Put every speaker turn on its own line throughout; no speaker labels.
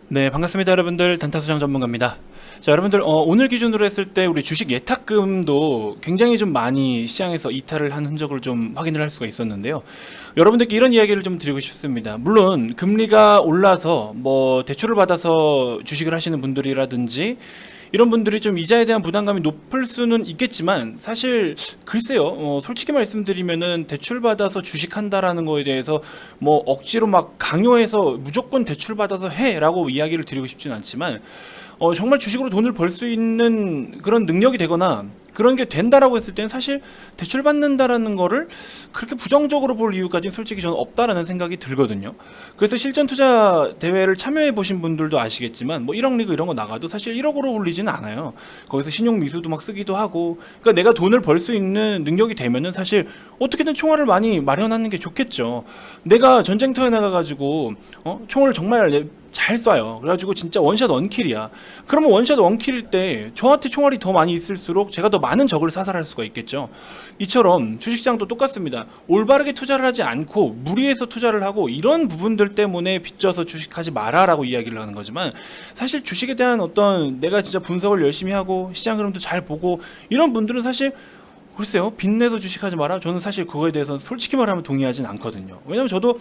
네, 반갑습니다, 여러분들. 단타수장 전문가입니다. 자, 여러분들, 오늘 기준으로 했을 때 우리 주식 예탁금도 굉장히 좀 많이 시장에서 이탈을 한 흔적을 좀 확인을 할 수가 있었는데요. 여러분들께 이런 이야기를 좀 드리고 싶습니다. 물론 금리가 올라서 뭐 대출을 받아서 주식을 하시는 분들이라든지 이런 분들이 좀 이자에 대한 부담감이 높을 수는 있겠지만, 사실 글쎄요, 솔직히 말씀드리면은 대출 받아서 주식한다라는 거에 대해서 뭐 억지로 막 강요해서 무조건 대출 받아서 해라고 이야기를 드리고 싶지는 않지만, 정말 주식으로 돈을 벌 수 있는 그런 능력이 되거나 그런 게 된다라고 했을 때는 사실 대출 받는다라는 거를 그렇게 부정적으로 볼 이유까지는 솔직히 저는 없다라는 생각이 들거든요. 그래서 실전 투자 대회를 참여해 보신 분들도 아시겠지만, 뭐 1억 리그 이런 거 나가도 사실 1억으로 올리지는 않아요. 거기서 신용 미수도 막 쓰기도 하고, 그러니까 내가 돈을 벌 수 있는 능력이 되면은 사실 어떻게든 총알을 많이 마련하는 게 좋겠죠. 내가 전쟁터에 나가가지고 총을 정말 잘 쏴요. 그래가지고 진짜 원샷 원킬이야. 그러면 원샷 원킬일 때 저한테 총알이 더 많이 있을수록 제가 더 많은 적을 사살할 수가 있겠죠. 이처럼 주식시장도 똑같습니다. 올바르게 투자를 하지 않고 무리해서 투자를 하고 이런 부분들 때문에 빚져서 주식하지 마라라고 이야기를 하는 거지만, 사실 주식에 대한 어떤 내가 진짜 분석을 열심히 하고 시장 흐름도 잘 보고 이런 분들은 사실 글쎄요, 빚내서 주식하지 마라. 저는 사실 그거에 대해서 솔직히 말하면 동의하진 않거든요. 왜냐면 저도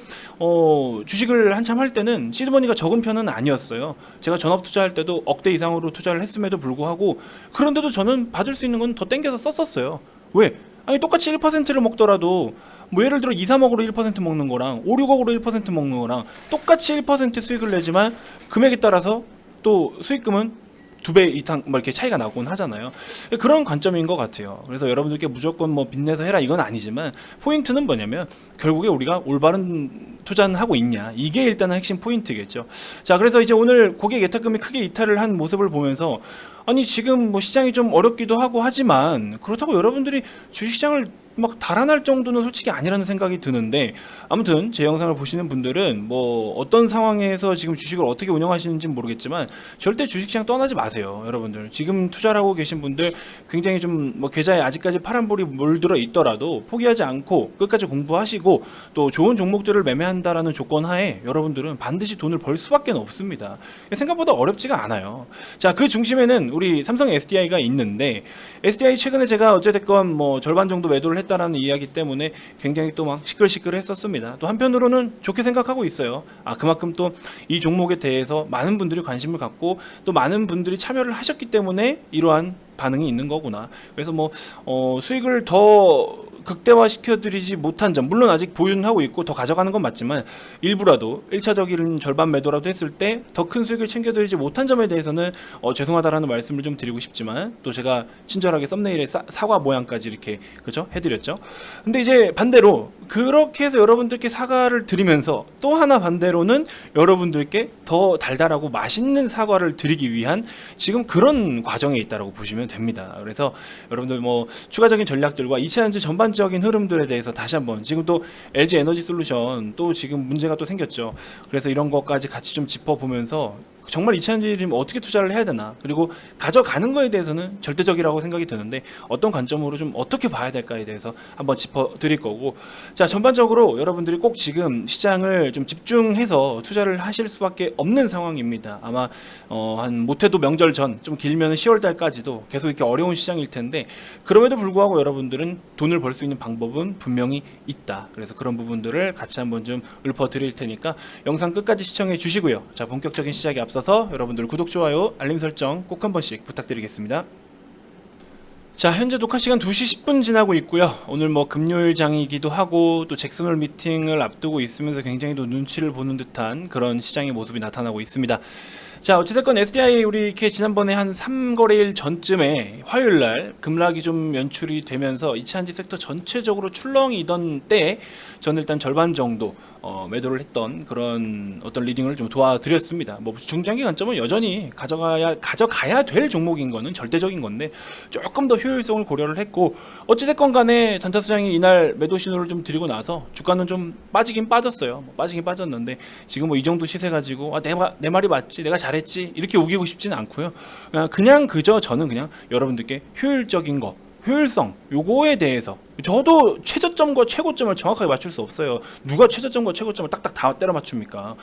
주식을 한참 할 때는 시드머니가 적은 편은 아니었어요. 제가 전업 투자할 때도 억대 이상으로 투자를 했음에도 불구하고, 그런데도 저는 받을 수 있는 건 더 땡겨서 썼었어요. 왜? 아니 똑같이 1%를 먹더라도 뭐 예를 들어 2, 3억으로 1% 먹는 거랑 5, 6억으로 1% 먹는 거랑 똑같이 1% 수익을 내지만 금액에 따라서 또 수익금은 두 배 이상 뭐 이렇게 차이가 나곤 하잖아요. 그런 관점인 것 같아요. 그래서 여러분들께 무조건 뭐 빚내서 해라 이건 아니지만, 포인트는 뭐냐면 결국에 우리가 올바른 투자는 하고 있냐, 이게 일단은 핵심 포인트겠죠. 자, 그래서 이제 오늘 고객 예탁금이 크게 이탈을 한 모습을 보면서, 아니 지금 뭐 시장이 좀 어렵기도 하고 하지만 그렇다고 여러분들이 주식시장을 막 달아날 정도는 솔직히 아니라는 생각이 드는데, 아무튼 제 영상을 보시는 분들은 뭐 어떤 상황에서 지금 주식을 어떻게 운영하시는지는 모르겠지만 절대 주식시장 떠나지 마세요. 여러분들 지금 투자를 하고 계신 분들 굉장히 좀 뭐 계좌에 아직까지 파란불이 물들어 있더라도 포기하지 않고 끝까지 공부하시고 또 좋은 종목들을 매매한다라는 조건 하에 여러분들은 반드시 돈을 벌 수밖에 없습니다. 생각보다 어렵지가 않아요. 자, 그 중심에는 우리 삼성 SDI가 있는데, SDI 최근에 제가 어찌됐건 뭐 절반 정도 매도를 했다라는 이야기 때문에 굉장히 또 막 시끌시끌했었습니다. 또 한편으로는 좋게 생각하고 있어요. 그만큼 또 이 종목에 대해서 많은 분들이 관심을 갖고 또 많은 분들이 참여를 하셨기 때문에 이러한 반응이 있는 거구나. 그래서 뭐 수익을 더 극대화시켜드리지 못한 점, 물론 아직 보유는 하고 있고 더 가져가는 건 맞지만 일부라도 1차적인 절반 매도라도 했을 때 더 큰 수익을 챙겨드리지 못한 점에 대해서는 죄송하다라는 말씀을 좀 드리고 싶지만, 또 제가 친절하게 썸네일에 사과 모양까지 이렇게 그죠 해드렸죠. 근데 이제 반대로 그렇게 해서 여러분들께 사과를 드리면서 또 하나 반대로는 여러분들께 더 달달하고 맛있는 사과를 드리기 위한 지금 그런 과정에 있다라고 보시면 됩니다. 그래서 여러분들 뭐 추가적인 전략들과 2차전지 전반적인 흐름들에 대해서 다시 한번, 지금 또 LG 에너지 솔루션 또 지금 문제가 또 생겼죠. 그래서 이런 것까지 같이 좀 짚어보면서 정말 2차전지를 어떻게 투자를 해야 되나, 그리고 가져가는 거에 대해서는 절대적이라고 생각이 드는데 어떤 관점으로 좀 어떻게 봐야 될까에 대해서 한번 짚어드릴 거고, 자, 전반적으로 여러분들이 꼭 지금 시장을 좀 집중해서 투자를 하실 수밖에 없는 상황입니다. 아마 한 못해도 명절 전, 좀 길면 10월 달까지도 계속 이렇게 어려운 시장일 텐데, 그럼에도 불구하고 여러분들은 돈을 벌 수 있는 방법은 분명히 있다. 그래서 그런 부분들을 같이 한번 좀 읊어드릴 테니까 영상 끝까지 시청해 주시고요. 자, 본격적인 시작에 앞서서 여러분들 구독, 좋아요, 알림 설정 꼭 한 번씩 부탁드리겠습니다. 자, 현재 녹화 시간 2시 10분 지나고 있고요. 오늘 뭐 금요일장이기도 하고 또 잭슨홀 미팅을 앞두고 있으면서 굉장히 또 눈치를 보는 듯한 그런 시장의 모습이 나타나고 있습니다. 자, 어찌됐건 SDI 우리 이렇게 지난번에 한 3거래일 전쯤에 화요일날 급락이 좀 연출이 되면서 2차전지 섹터 전체적으로 출렁이던 때에 저는 일단 절반 정도 매도를 했던 그런 어떤 리딩을 좀 도와드렸습니다. 뭐 중장기 관점은 여전히 가져가야 될 종목인 거는 절대적인 건데 조금 더 효율성을 고려를 했고, 어찌됐건 간에 단타수장이 이날 매도 신호를 좀 드리고 나서 주가는 좀 빠지긴 빠졌어요. 빠지긴 빠졌는데 지금 뭐 이 정도 시세 가지고 내 말이 맞지, 내가 잘했지 이렇게 우기고 싶지는 않고요. 그냥 그저 저는 그냥 여러분들께 효율적인 거, 효율성 요거에 대해서 저도 최저점과 최고점을 정확하게 맞출 수 없어요. 누가 최저점과 최고점을 딱딱 다 때려 맞춥니까?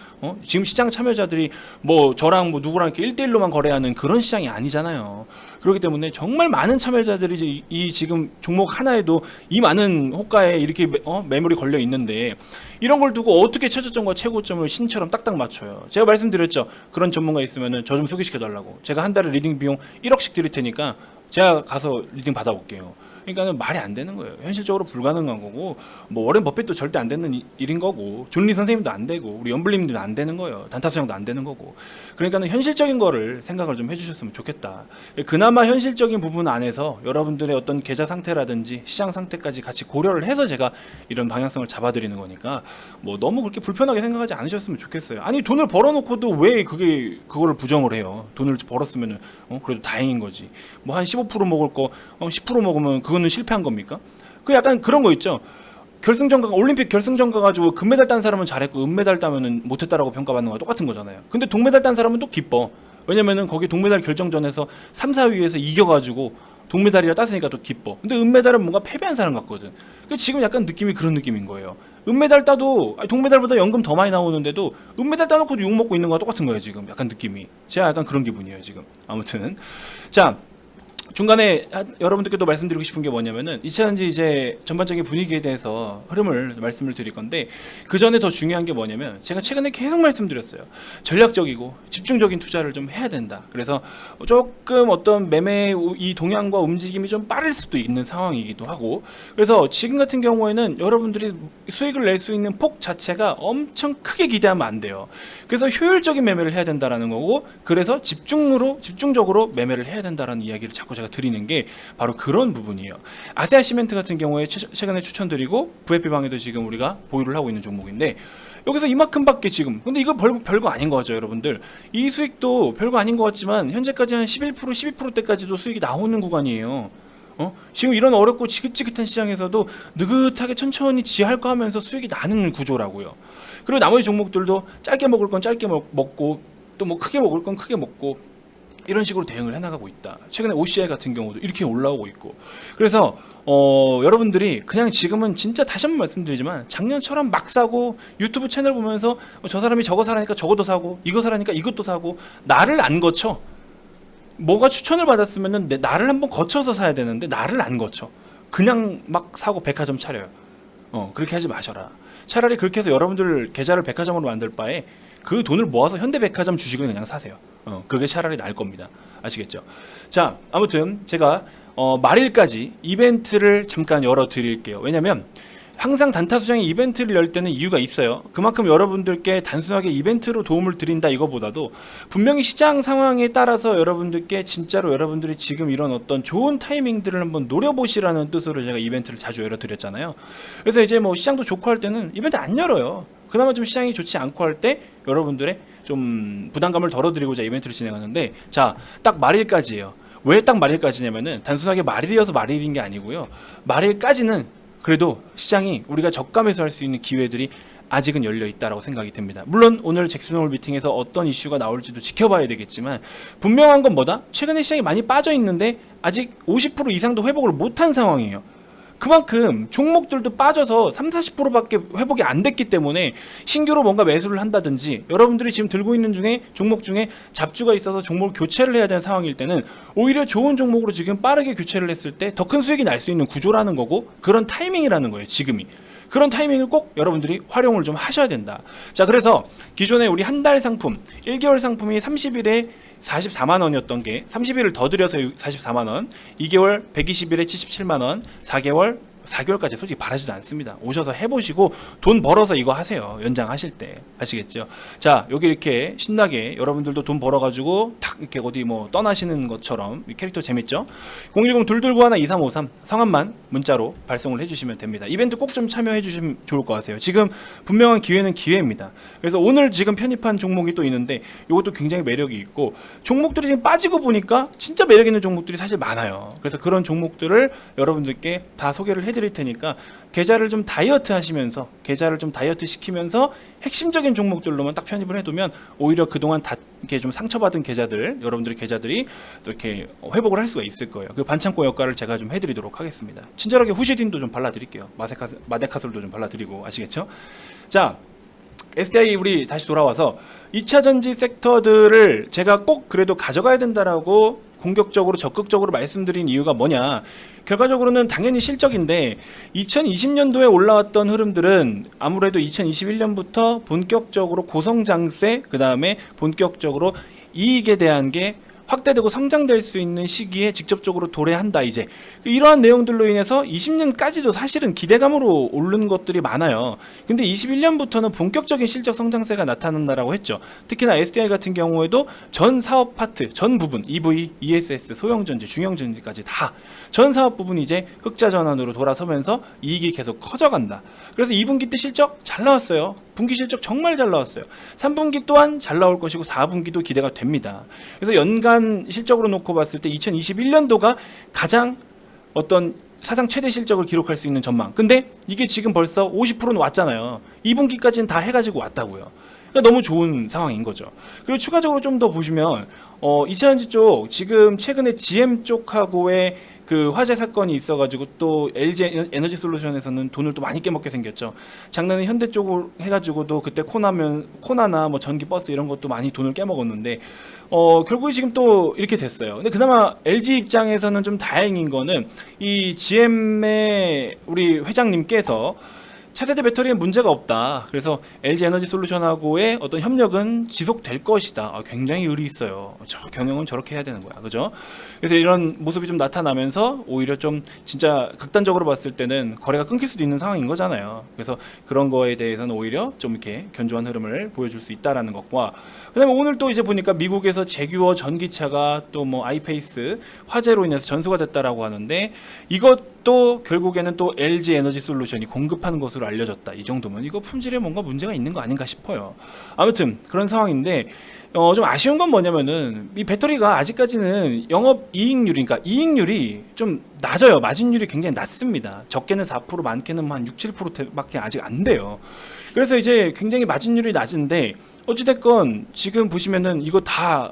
지금 시장 참여자들이 뭐 저랑 뭐 누구랑 이렇게 1대1로만 거래하는 그런 시장이 아니잖아요. 그렇기 때문에 정말 많은 참여자들이 이 지금 종목 하나에도 이 많은 호가에 이렇게 매물이 걸려 있는데, 이런 걸 두고 어떻게 최저점과 최고점을 신처럼 딱딱 맞춰요? 제가 말씀드렸죠. 그런 전문가 있으면은 저 좀 소개시켜 달라고. 제가 한 달에 리딩 비용 1억씩 드릴 테니까 제가 가서 리딩 받아볼게요. 그러니까는 말이 안 되는 거예요. 현실적으로 불가능한 거고, 뭐 워렌 버핏도 절대 안 되는 일인 거고, 존리 선생님도 안 되고, 우리 연블림도 안 되는 거예요. 단타수장도 안 되는 거고. 그러니까는 현실적인 거를 생각을 좀 해주셨으면 좋겠다. 그나마 현실적인 부분 안에서 여러분들의 어떤 계좌 상태라든지 시장 상태까지 같이 고려를 해서 제가 이런 방향성을 잡아드리는 거니까 뭐 너무 그렇게 불편하게 생각하지 않으셨으면 좋겠어요. 아니 돈을 벌어놓고도 왜 그거를 부정을 해요? 돈을 벌었으면은 그래도 다행인 거지. 뭐 한 15% 먹을 거 10% 먹으면 그거는 실패한 겁니까? 그 약간 그런 거 있죠. 결승전 가 올림픽 결승전 가가지고 금메달 딴 사람은 잘했고 은메달 따면은 못했다라고 평가받는 거와 똑같은 거잖아요. 근데 동메달 딴 사람은 또 기뻐. 왜냐면은 거기 동메달 결정전에서 3, 4위에서 이겨가지고 동메달이라 땄으니까 또 기뻐. 근데 은메달은 뭔가 패배한 사람 같거든. 지금 약간 느낌이 그런 느낌인 거예요. 은메달 따도 동메달보다 연금 더 많이 나오는데도 은메달 따놓고도 욕 먹고 있는 거와 똑같은 거예요. 지금 약간 느낌이. 제가 약간 그런 기분이에요 지금. 아무튼 자, 중간에 여러분들께도 말씀드리고 싶은 게 뭐냐면은 2차전지 이제 전반적인 분위기에 대해서 흐름을 말씀을 드릴 건데, 그 전에 더 중요한 게 뭐냐면 제가 최근에 계속 말씀드렸어요. 전략적이고 집중적인 투자를 좀 해야 된다. 그래서 조금 어떤 매매 이 동향과 움직임이 좀 빠를 수도 있는 상황이기도 하고, 그래서 지금 같은 경우에는 여러분들이 수익을 낼 수 있는 폭 자체가 엄청 크게 기대하면 안 돼요. 그래서 효율적인 매매를 해야 된다라는 거고, 그래서 집중적으로 매매를 해야 된다라는 이야기를 자꾸 제가 드리는 게 바로 그런 부분이에요. 아세아 시멘트 같은 경우에 최근에 추천드리고 VF방에도 지금 우리가 보유를 하고 있는 종목인데, 여기서 이만큼밖에 지금, 근데 이거 별거 아닌 거 같죠 여러분들. 이 수익도 별거 아닌 것 같지만 현재까지 한 11% 12%대까지도 수익이 나오는 구간이에요. 지금 이런 어렵고 지긋지긋한 시장에서도 느긋하게 천천히 지할거 하면서 수익이 나는 구조라고요. 그리고 나머지 종목들도 짧게 먹을 건 짧게 먹고, 또 뭐 크게 먹을 건 크게 먹고, 이런 식으로 대응을 해나가고 있다. 최근에 OCI 같은 경우도 이렇게 올라오고 있고. 그래서 여러분들이 그냥 지금은 진짜 다시 한번 말씀드리지만 작년처럼 막 사고 유튜브 채널 보면서 저 사람이 저거 사라니까 저것도 사고 이거 사라니까 이것도 사고, 나를 안 거쳐. 뭐가 추천을 받았으면은 나를 한번 거쳐서 사야 되는데 나를 안 거쳐. 그냥 막 사고 백화점 차려요. 그렇게 하지 마셔라. 차라리 그렇게 해서 여러분들 계좌를 백화점으로 만들 바에 그 돈을 모아서 현대백화점 주식을 그냥 사세요. 그게 차라리 나을 겁니다. 아시겠죠? 자, 아무튼 제가 말일까지 이벤트를 잠깐 열어 드릴게요. 왜냐면 항상 단타수장이 이벤트를 열 때는 이유가 있어요. 그만큼 여러분들께 단순하게 이벤트로 도움을 드린다 이거보다도 분명히 시장 상황에 따라서 여러분들께 진짜로 여러분들이 지금 이런 어떤 좋은 타이밍들을 한번 노려보시라는 뜻으로 제가 이벤트를 자주 열어드렸잖아요. 그래서 이제 뭐 시장도 좋고 할 때는 이벤트 안 열어요. 그나마 좀 시장이 좋지 않고 할 때 여러분들의 좀 부담감을 덜어드리고자 이벤트를 진행하는데, 자, 딱 말일까지예요. 왜 딱 말일까지냐면은 단순하게 말일이어서 말일인 게 아니고요. 말일까지는 그래도 시장이 우리가 저가매수 할 수 있는 기회들이 아직은 열려 있다라고 생각이 됩니다. 물론 오늘 잭슨홀 미팅에서 어떤 이슈가 나올지도 지켜봐야 되겠지만, 분명한 건 뭐다? 최근에 시장이 많이 빠져 있는데 아직 50% 이상도 회복을 못한 상황이에요. 그만큼 종목들도 빠져서 30-40%밖에 회복이 안 됐기 때문에 신규로 뭔가 매수를 한다든지, 여러분들이 지금 들고 있는 종목 중에 잡주가 있어서 종목을 교체를 해야 되는 상황일 때는 오히려 좋은 종목으로 지금 빠르게 교체를 했을 때 더 큰 수익이 날 수 있는 구조라는 거고, 그런 타이밍이라는 거예요 지금이. 그런 타이밍을 꼭 여러분들이 활용을 좀 하셔야 된다. 자, 그래서 기존에 우리 한 달 상품 1개월 상품이 30일에 44만원이었던 게 30일을 더 들여서 44만원, 2개월 120일에 77만원, 4개월까지 솔직히 바라지도 않습니다. 오셔서 해보시고 돈 벌어서 이거 하세요. 연장하실 때. 아시겠죠? 자, 여기 이렇게 신나게 여러분들도 돈 벌어가지고 탁 이렇게 어디 뭐 떠나시는 것처럼, 이 캐릭터 재밌죠? 010-229-2353 성함만 문자로 발송을 해주시면 됩니다. 이벤트 꼭 좀 참여해 주시면 좋을 것 같아요. 지금 분명한 기회는 기회입니다. 그래서 오늘 지금 편입한 종목이 또 있는데 이것도 굉장히 매력이 있고, 종목들이 지금 빠지고 보니까 진짜 매력 있는 종목들이 사실 많아요. 그래서 그런 종목들을 여러분들께 다 소개를 해드릴 테니까 계좌를 좀 다이어트 하시면서 계좌를 좀 다이어트 시키면서 핵심적인 종목들로만 딱 편입을 해두면 오히려 그동안 다 이렇게 좀 상처받은 계좌들, 여러분들의 계좌들이 또 이렇게 회복을 할 수가 있을 거예요. 그 반창고 역할을 제가 좀 해드리도록 하겠습니다. 친절하게 후시딘도 좀 발라드릴게요. 마데카솔도 좀 발라드리고, 아시겠죠? 자, SDI 우리 다시 돌아와서 2차 전지 섹터들을 제가 꼭 그래도 가져가야 된다라고 공격적으로 적극적으로 말씀드린 이유가 뭐냐, 결과적으로는 당연히 실적인데 2020년도에 올라왔던 흐름들은 아무래도 2021년부터 본격적으로 고성장세, 그 다음에 본격적으로 이익에 대한 게 확대되고 성장될 수 있는 시기에 직접적으로 도래한다. 이제 이러한 내용들로 인해서 20년까지도 사실은 기대감으로 오른 것들이 많아요. 근데 21년부터는 본격적인 실적 성장세가 나타난다라고 했죠. 특히나 SDI 같은 경우에도 전 사업 파트, 전 부분, EV, ESS, 소형전지, 중형전지까지 다 전 사업 부분이 이제 흑자 전환으로 돌아서면서 이익이 계속 커져간다. 그래서 2분기 때 실적 잘 나왔어요. 분기 실적 정말 잘 나왔어요. 3분기 또한 잘 나올 것이고 4분기도 기대가 됩니다. 그래서 연간 실적으로 놓고 봤을 때 2021년도가 가장 어떤 사상 최대 실적을 기록할 수 있는 전망. 근데 이게 지금 벌써 50%는 왔잖아요. 2분기까지는 다 해가지고 왔다고요. 그러니까 너무 좋은 상황인 거죠. 그리고 추가적으로 좀 더 보시면 2차전지 쪽 지금 최근에 GM 쪽하고의 그 화재 사건이 있어가지고 또 LG 에너지 솔루션에서는 돈을 또 많이 깨먹게 생겼죠. 작년에 현대 쪽으로 해가지고도 그때 코나나 뭐 전기 버스 이런 것도 많이 돈을 깨먹었는데 결국에 지금 또 이렇게 됐어요. 근데 그나마 LG 입장에서는 좀 다행인 거는 이 GM의 우리 회장님께서 차세대 배터리에 문제가 없다. 그래서 LG 에너지 솔루션하고의 어떤 협력은 지속될 것이다. 굉장히 의리 있어요. 저 경영은 저렇게 해야 되는 거야. 그죠? 그래서 이런 모습이 좀 나타나면서 오히려 좀 진짜 극단적으로 봤을 때는 거래가 끊길 수도 있는 상황인 거잖아요. 그래서 그런 거에 대해서는 오히려 좀 이렇게 견조한 흐름을 보여줄 수 있다라는 것과, 그다음에 오늘 또 이제 보니까 미국에서 제규어 전기차가 또 뭐 아이페이스 화재로 인해서 전수가 됐다라고 하는데, 이것도 결국에는 또 LG 에너지 솔루션이 공급하는 것으로 알려졌다. 이 정도면 이거 품질에 뭔가 문제가 있는 거 아닌가 싶어요. 아무튼 그런 상황인데 좀 아쉬운 건 뭐냐면은 이 배터리가 아직까지는 영업 이익률이, 그러니까 이익률이 좀 낮아요. 마진율이 굉장히 낮습니다. 적게는 4%, 많게는 한 6, 7%밖에 아직 안 돼요. 그래서 이제 굉장히 마진율이 낮은데 어찌됐건 지금 보시면은 이거 다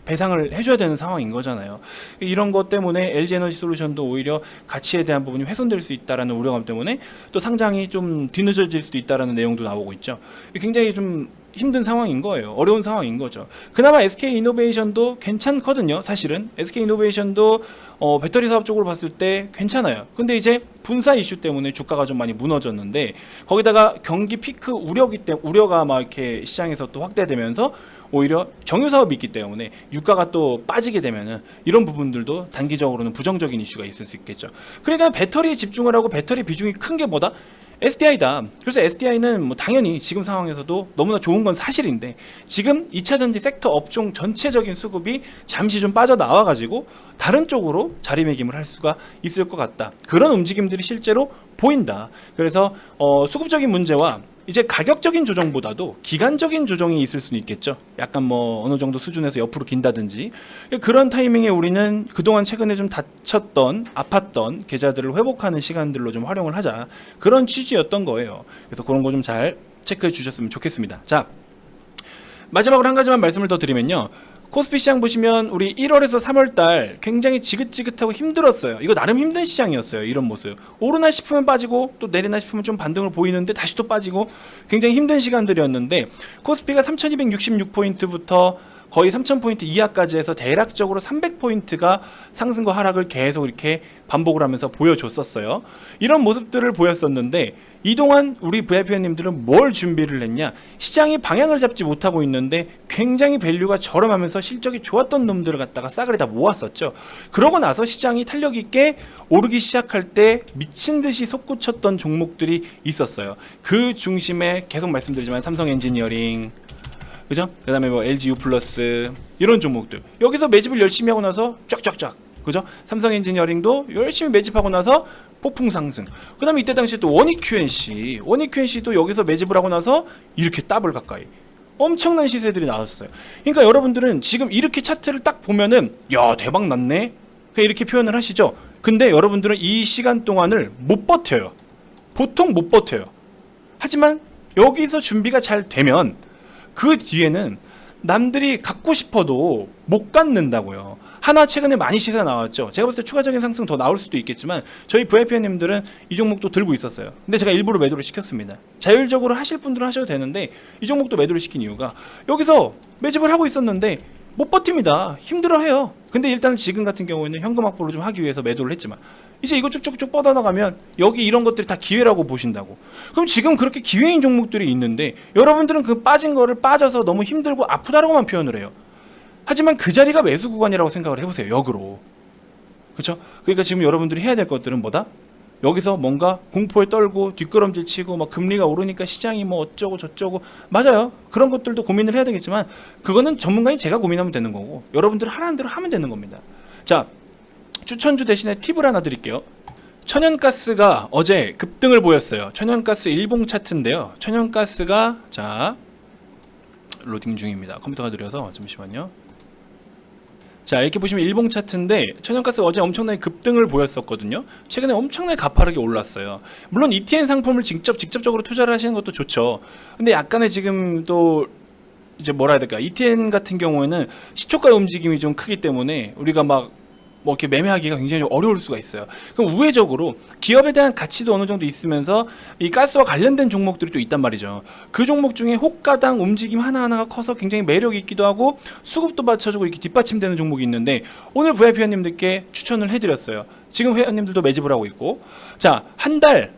배상을 해줘야 되는 상황인 거잖아요. 이런 것 때문에 LG 에너지 솔루션도 오히려 가치에 대한 부분이 훼손될 수 있다라는 우려감 때문에 또 상장이 좀 뒤늦어질 수도 있다라는 내용도 나오고 있죠. 굉장히 좀 힘든 상황인 거예요. 어려운 상황인 거죠. 그나마 SK이노베이션도 괜찮거든요. 사실은 SK이노베이션도 배터리 사업 쪽으로 봤을 때 괜찮아요. 근데 이제 분사 이슈 때문에 주가가 좀 많이 무너졌는데, 거기다가 경기 피크 우려가 막 이렇게 시장에서 또 확대되면서 오히려 정유 사업이 있기 때문에 유가가 또 빠지게 되면은 이런 부분들도 단기적으로는 부정적인 이슈가 있을 수 있겠죠. 그러니까 배터리에 집중을 하고 배터리 비중이 큰 게 뭐다? SDI다. 그래서 SDI는 뭐 당연히 지금 상황에서도 너무나 좋은 건 사실인데, 지금 2차전지 섹터 업종 전체적인 수급이 잠시 좀 빠져나와가지고 다른 쪽으로 자리매김을 할 수가 있을 것 같다. 그런 움직임들이 실제로 보인다. 그래서 수급적인 문제와 이제 가격적인 조정보다도 기간적인 조정이 있을 수는 있겠죠. 약간 뭐 어느 정도 수준에서 옆으로 긴다든지, 그런 타이밍에 우리는 그동안 최근에 좀 다쳤던 아팠던 계좌들을 회복하는 시간들로 좀 활용을 하자, 그런 취지였던 거예요. 그래서 그런 거 좀 잘 체크해 주셨으면 좋겠습니다. 자, 마지막으로 한 가지만 말씀을 더 드리면요, 코스피 시장 보시면 우리 1월에서 3월달 굉장히 지긋지긋하고 힘들었어요. 이거 나름 힘든 시장이었어요. 이런 모습. 오르나 싶으면 빠지고 또 내리나 싶으면 좀 반등을 보이는데 다시 또 빠지고, 굉장히 힘든 시간들이었는데, 코스피가 3266포인트부터 거의 3000포인트 이하까지 해서 대략적으로 300포인트가 상승과 하락을 계속 이렇게 반복을 하면서 보여줬었어요. 이런 모습들을 보였었는데, 이동안 우리 VIP님들은 뭘 준비를 했냐? 시장이 방향을 잡지 못하고 있는데 굉장히 밸류가 저렴하면서 실적이 좋았던 놈들을 갖다가 싸그리 다 모았었죠. 그러고 나서 시장이 탄력 있게 오르기 시작할 때 미친 듯이 솟구쳤던 종목들이 있었어요. 그 중심에 계속 말씀드리지만 삼성 엔지니어링, 그죠? 그 다음에 뭐 LG U 플러스, 이런 종목들. 여기서 매집을 열심히 하고 나서 쫙쫙쫙, 그죠? 삼성 엔지니어링도 열심히 매집하고 나서 폭풍 상승. 그 다음에 이때 당시에 또 원익 QNC도 여기서 매집을 하고 나서 이렇게 더블 가까이 엄청난 시세들이 나왔어요. 그러니까 여러분들은 지금 이렇게 차트를 딱 보면은 야, 대박 났네, 그냥 이렇게 표현을 하시죠. 근데 여러분들은 이 시간 동안을 못 버텨요. 보통 못 버텨요. 하지만 여기서 준비가 잘 되면 그 뒤에는 남들이 갖고 싶어도 못 갖는다고요. 하나 최근에 많이 시세 나왔죠. 제가 봤을 때 추가적인 상승 더 나올 수도 있겠지만 저희 VIP님들은 이 종목도 들고 있었어요. 근데 제가 일부러 매도를 시켰습니다. 자율적으로 하실 분들은 하셔도 되는데 이 종목도 매도를 시킨 이유가 여기서 매집을 하고 있었는데 못 버팁니다. 힘들어해요. 근데 일단 지금 같은 경우에는 현금 확보를 좀 하기 위해서 매도를 했지만 이제 이거 쭉쭉쭉 뻗어나가면 여기 이런 것들이 다 기회라고 보신다고. 그럼 지금 그렇게 기회인 종목들이 있는데 여러분들은 그 빠진 거를 빠져서 너무 힘들고 아프다라고만 표현을 해요. 하지만 그 자리가 매수 구간이라고 생각을 해보세요. 역으로. 그렇죠? 그러니까 지금 여러분들이 해야 될 것들은 뭐다? 여기서 뭔가 공포에 떨고 뒷걸음질 치고 막 금리가 오르니까 시장이 뭐 어쩌고 저쩌고 맞아요. 그런 것들도 고민을 해야 되겠지만 그거는 전문가인 제가 고민하면 되는 거고 여러분들 하라는 대로 하면 되는 겁니다. 자, 추천주 대신에 팁을 하나 드릴게요. 천연가스가 어제 급등을 보였어요. 천연가스 일봉 차트인데요. 천연가스가 자 로딩 중입니다. 컴퓨터가 느려서 잠시만요. 자, 이렇게 보시면 일봉 차트인데 천연가스가 어제 엄청나게 급등을 보였었거든요. 최근에 엄청나게 가파르게 올랐어요. 물론 ETN 상품을 직접적으로 투자를 하시는 것도 좋죠. 근데 약간의 지금 또 이제 뭐라 해야 될까? ETN 같은 경우에는 시초가 움직임이 좀 크기 때문에 우리가 막 뭐 이렇게 매매하기가 굉장히 어려울 수가 있어요. 그럼 우회적으로 기업에 대한 가치도 어느 정도 있으면서 이 가스와 관련된 종목들이 또 있단 말이죠. 그 종목 중에 호가당 움직임 하나하나가 커서 굉장히 매력이 있기도 하고 수급도 받쳐주고 이렇게 뒷받침되는 종목이 있는데 오늘 VIP 회원님들께 추천을 해드렸어요. 지금 회원님들도 매집을 하고 있고 자, 한 달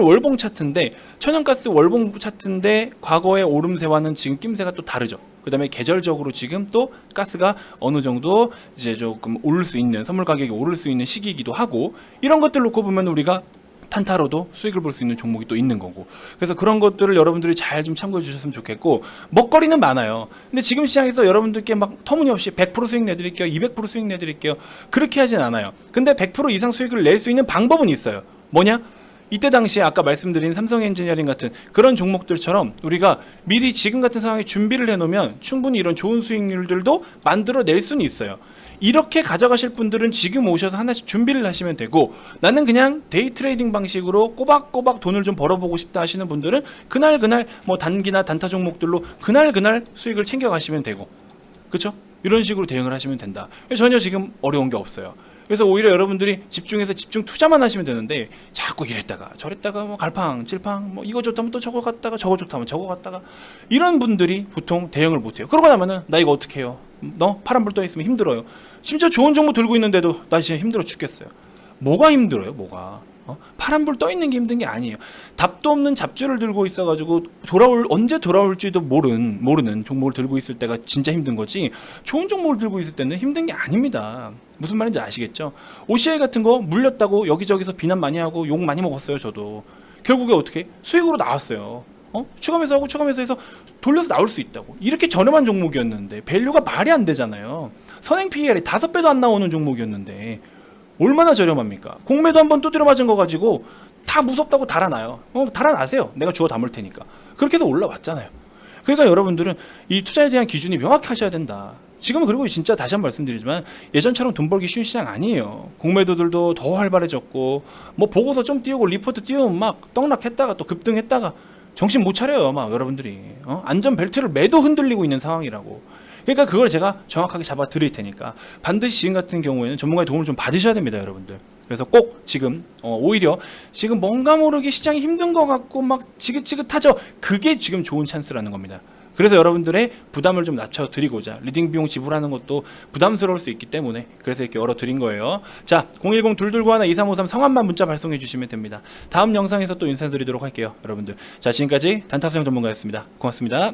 월봉 차트인데 천연가스 월봉 차트인데 과거의 오름세와는 지금 낌새가 또 다르죠. 그 다음에 계절적으로 지금 또 가스가 어느 정도 이제 조금 오를 수 있는 선물 가격이 오를 수 있는 시기이기도 하고 이런 것들 놓고 보면 우리가 탄타로도 수익을 볼 수 있는 종목이 또 있는 거고 그래서 그런 것들을 여러분들이 잘 좀 참고해 주셨으면 좋겠고 먹거리는 많아요. 근데 지금 시장에서 여러분들께 막 터무니없이 100% 수익 내드릴게요 200% 수익 내드릴게요 그렇게 하진 않아요. 근데 100% 이상 수익을 낼 수 있는 방법은 있어요. 뭐냐? 이때 당시에 아까 말씀드린 삼성엔지니어링 같은 그런 종목들처럼 우리가 미리 지금 같은 상황에 준비를 해놓으면 충분히 이런 좋은 수익률들도 만들어낼 수는 있어요. 이렇게 가져가실 분들은 지금 오셔서 하나씩 준비를 하시면 되고 나는 그냥 데이 트레이딩 방식으로 꼬박꼬박 돈을 좀 벌어보고 싶다 하시는 분들은 그날 뭐 단기나 단타 종목들로 그날 수익을 챙겨가시면 되고 그쵸? 이런 식으로 대응을 하시면 된다. 전혀 지금 어려운 게 없어요. 그래서 오히려 여러분들이 집중해서 집중 투자만 하시면 되는데 자꾸 이랬다가 저랬다가 뭐 갈팡질팡 뭐 이거 좋다면 또 저거 갔다가 저거 좋다면 저거 갔다가 이런 분들이 보통 대응을 못해요. 그러고 나면은 나 이거 어떻게 해요? 너 파란불 떠 있으면 힘들어요. 심지어 좋은 정보 들고 있는데도 나 진짜 힘들어 죽겠어요. 뭐가 힘들어요? 뭐가? 파란불 떠 있는 게 힘든 게 아니에요. 답도 없는 잡주를 들고 있어가지고 언제 돌아올지도 모르는 종목을 들고 있을 때가 진짜 힘든 거지 좋은 종목을 들고 있을 때는 힘든 게 아닙니다. 무슨 말인지 아시겠죠? OCI 같은 거 물렸다고 여기저기서 비난 많이 하고 욕 많이 먹었어요. 저도 결국에 어떻게 수익으로 나왔어요. 추가매수하고 추가매수해서 돌려서 나올 수 있다고. 이렇게 저렴한 종목이었는데 밸류가 말이 안 되잖아요. 선행 PER이 5배도 안 나오는 종목이었는데 얼마나 저렴합니까? 공매도 한번 두드려 맞은 거 가지고 다 무섭다고 달아나요. 달아나세요. 내가 주워 담을 테니까. 그렇게 해서 올라왔잖아요. 그러니까 여러분들은 이 투자에 대한 기준이 명확히 하셔야 된다. 지금은 그리고 진짜 다시 한번 말씀드리지만 예전처럼 돈 벌기 쉬운 시장 아니에요. 공매도들도 더 활발해졌고 뭐 보고서 좀 띄우고 리포트 띄우면 막 떡락했다가 또 급등했다가 정신 못 차려요. 막 여러분들이 안전벨트를 매도 흔들리고 있는 상황이라고. 그러니까 그걸 제가 정확하게 잡아 드릴 테니까 반드시 지금 같은 경우에는 전문가의 도움을 좀 받으셔야 됩니다, 여러분들. 그래서 꼭 지금 오히려 지금 뭔가 모르게 시장이 힘든 것 같고 막 지긋지긋하죠. 그게 지금 좋은 찬스라는 겁니다. 그래서 여러분들의 부담을 좀 낮춰드리고자 리딩 비용 지불하는 것도 부담스러울 수 있기 때문에 그래서 이렇게 열어드린 거예요. 자, 010-229-2353 성함만 문자 발송해 주시면 됩니다. 다음 영상에서 또 인사드리도록 할게요, 여러분들. 자, 지금까지 단타수영 전문가였습니다. 고맙습니다.